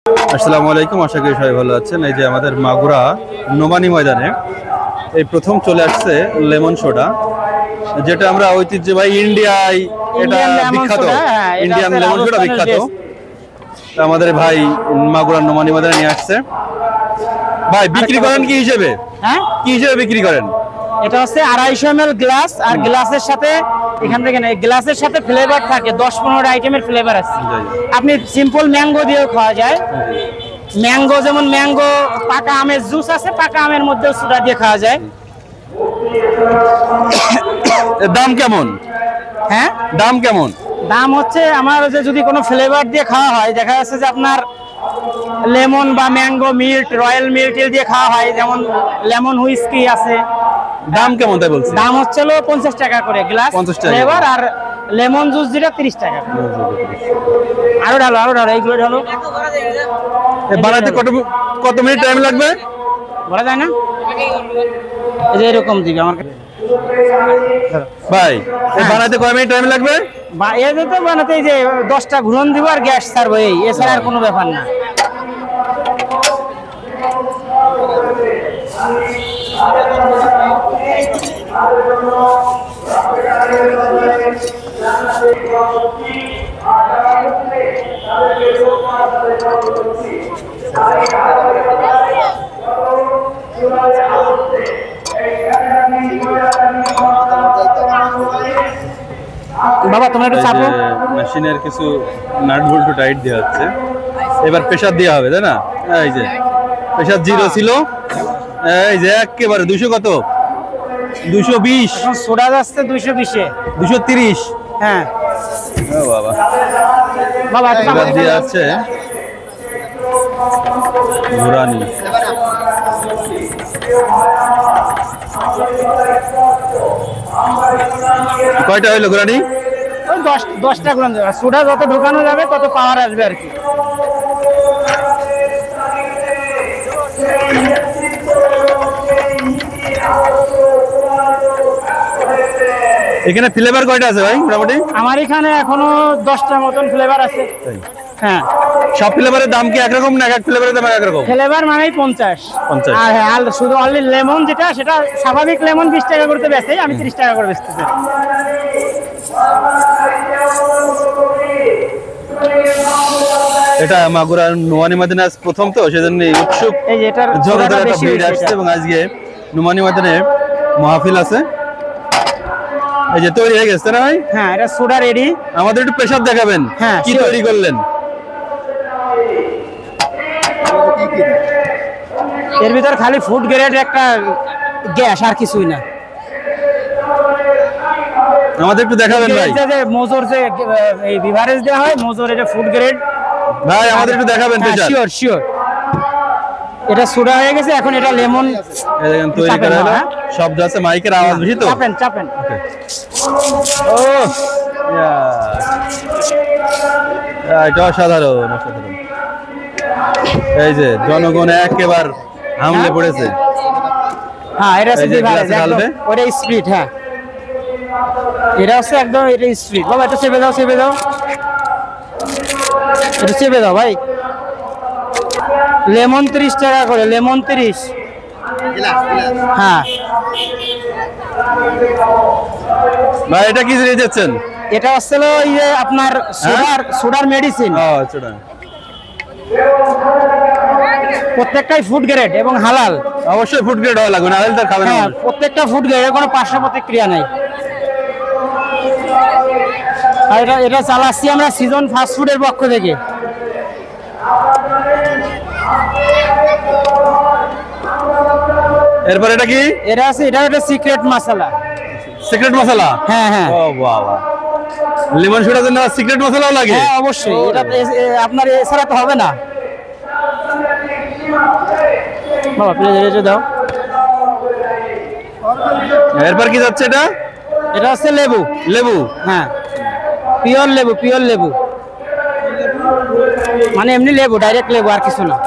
আসসালামু আলাইকুম, আশা করি সবাই ভালো আছেন। এই যে আমাদের মাগুরা নোমানী ময়দানে এই প্রথম চলে আসছে লেমন সোডা, যেটা আমরা ঐতিহ্যবাহী ইন্ডিয়ায় এটা বিখ্যাত, ইন্ডিয়ান লেমন সোডা বিখ্যাত। আমাদের ভাই মাগুরা নোমানী ময়দানে নিয়ে আসছে। ভাই বিক্রি করেন কি হিসেবে? হ্যাঁ, কি হিসেবে বিক্রি করেন? এটা হচ্ছে 250 ml গ্লাস, আর গ্লাসের সাথে এখান থেকে না, গ্লাসের সাথে ফ্লেভার থাকে, 10-15 আইটেমের ফ্লেভার আছে। আপনি সিম্পল ম্যাঙ্গো দিয়েও খাওয়া যায়। ম্যাঙ্গো যেমন ম্যাঙ্গো পাকা আমের জুস আছে, পাকা আমের মধ্যেও সোডা দিয়ে খাওয়া যায়। দাম কেমন? হ্যাঁ, দাম কেমন? দাম হচ্ছে আমার যে যদি কোনো ফ্লেভার দিয়ে খাওয়া হয়, দেখা যাচ্ছে যে আপনার লেমন বা ম্যাঙ্গো মিল্ট, রয়্যাল মিল্ট দিয়ে খাওয়া হয়, যেমন লেমন হুইস্কি আছে। দাম কেমন তাই বলছি? দাম হচ্ছে 50 টাকা করে গ্লাস 50 টাকা ফ্লেভার, আর লেমন জুস যেটা 30 টাকা। আরো ঢালো এইগুলো ঢালো। বানাতে কত মিনিট টাইম লাগবে বলা যায় না, এই যে এরকম দিবে আমার ভাই। বানাতে কয় মিনিট টাইম লাগবে? বা এই যে তো বানাতে এই যে 10টা ঘুরন দিব আর গ্যাস ছাড়বো, এই এছাড়া আর কোনো ব্যাপার না। বাবা তোমরা একটু চাপো। মেশিনের কিছু নাট বল্টু টাইট দেওয়া হচ্ছে, এবার প্রেসার দেওয়া হবে, তাই না? এই যে প্রেসার 0 ছিল, এই যে একেবারে 200 কত 220, এখন সোডা যাচ্ছে 220-এ 230। হ্যাঁ ও বাবা, বাবা এবার দিয়ে আছে ঘোরানি। কয়টা হইলো ঘোরানি? ওই 10টা ঘুরন দেবে। সোডা যত ঢোকানো যাবে তত পাওয়ার আসবে আর কি। এখানে ফ্লেভার কয়টা আছে ভাই মোটামুটি? আমার এখানে এখনো 10টা মতন ফ্লেভার আছে। হ্যাঁ, সব ফ্লেভারের দাম কি একরকম না এক ফ্লেভারের দাম একরকম? ফ্লেভার মানেই 50। আর হ্যাঁ, আর শুধু অনলি লেমন যেটা, সেটা স্বাভাবিক লেমন 20 টাকা করতে বেচে, আমি 30 টাকা করে বেচতেছি। এটা মাগুরা নোমানী ময়দানে আজ প্রথম, তো সেজন্য উৎসুক এই যে এটার জনতার একটা ভিড় আসছে, এবং আজকে নোমানী ময়দানে মাহফিল আছে। এই যে তৈরি হয়ে গেছে না ভাই? হ্যাঁ, এটা সোডা রেডি। আমাদের একটু প্রেসার দেখাবেন, হ্যাঁ, কি তৈরি করলেন? এর ভিতর খালি ফুড গ্রেড একটা গ্যাস, আর কিছুই না। আমাদের একটু দেখাবেন ভাই। যে মোজোর যে এই বিভারেজ দেওয়া হয়, মোজোর এটা ফুড গ্রেড। ভাই আমাদের একটু দেখাবেন প্রেসার। শিওর। এটা সোডা হয়ে গেছে, এখন এটা লেমন এই দেখেন তৈরি করা হলো। শব্দ আছে, মাইকের আওয়াজ বেশি তো। চাপেন। ও এটা অসাধারণ। এই যে জনগণ একেবারে হামলে পড়েছে। হ্যাঁ, এটা বিভারেজ একদম, ওটা স্পিড। হ্যাঁ, এটা হচ্ছে একদম, এটা স্পিড। বাবা এটা চেপে দাও, এটা চেপে দাও ভাই। লেমন 30 টাকা করে, লেমন 30। হ্যাঁ ভাই, এটা কি জিনিস দিচ্ছেন? এটা হচ্ছে ওই যে আপনার সোডার মেডিসিন। প্রত্যেকটাই ফুড গ্রেড এবং হালাল। অবশ্যই ফুড গ্রেড হওয়া লাগবে, না হলে তার খাবেন না। হ্যাঁ, প্রত্যেকটা ফুড গ্রেড, কোনো পার্শ্ব প্রতিক্রিয়া নাই। আর এটা চালাচ্ছি আমরা সিজন ফাস্ট ফুডের পক্ষ থেকে। এরপর এটা কি? এটা আছে, এটা একটা সিক্রেট মশলা। সিক্রেট মশলা? হ্যাঁ। ও বাবা, লেমন সোডার জন্য সিক্রেট মশলাও লাগে? হ্যাঁ অবশ্যই, এটা আপনার এছাড়া তো হবে না। বাবা প্লিজ দাও। এরপর কি যাচ্ছে এটা? এটা হচ্ছে লেবু। হ্যাঁ, পিওর লেবু, মানে এমনি লেবু, ডাইরেক্ট লেবু, আর কিছু না।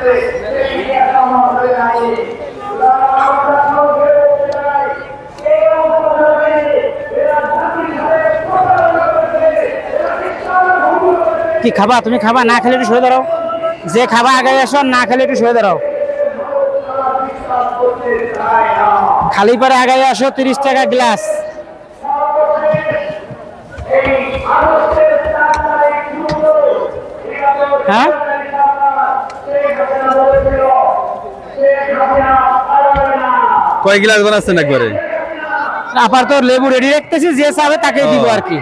Gracias. কি খাবা তুমি? খাবা না খেলে একটু সরে দাঁড়াও। যে খাবা আগে আসো, না খেলে একটু সরে দাঁড়াও। খালি পরে আগে আসো, 30 টাকা গ্লাস। হ্যাঁ কয় গ্লাস বানাচ্ছেন একবারে? আপাতত লেবু রেডি রাখতেছি, যে চাবে তাকে দিব আর কি।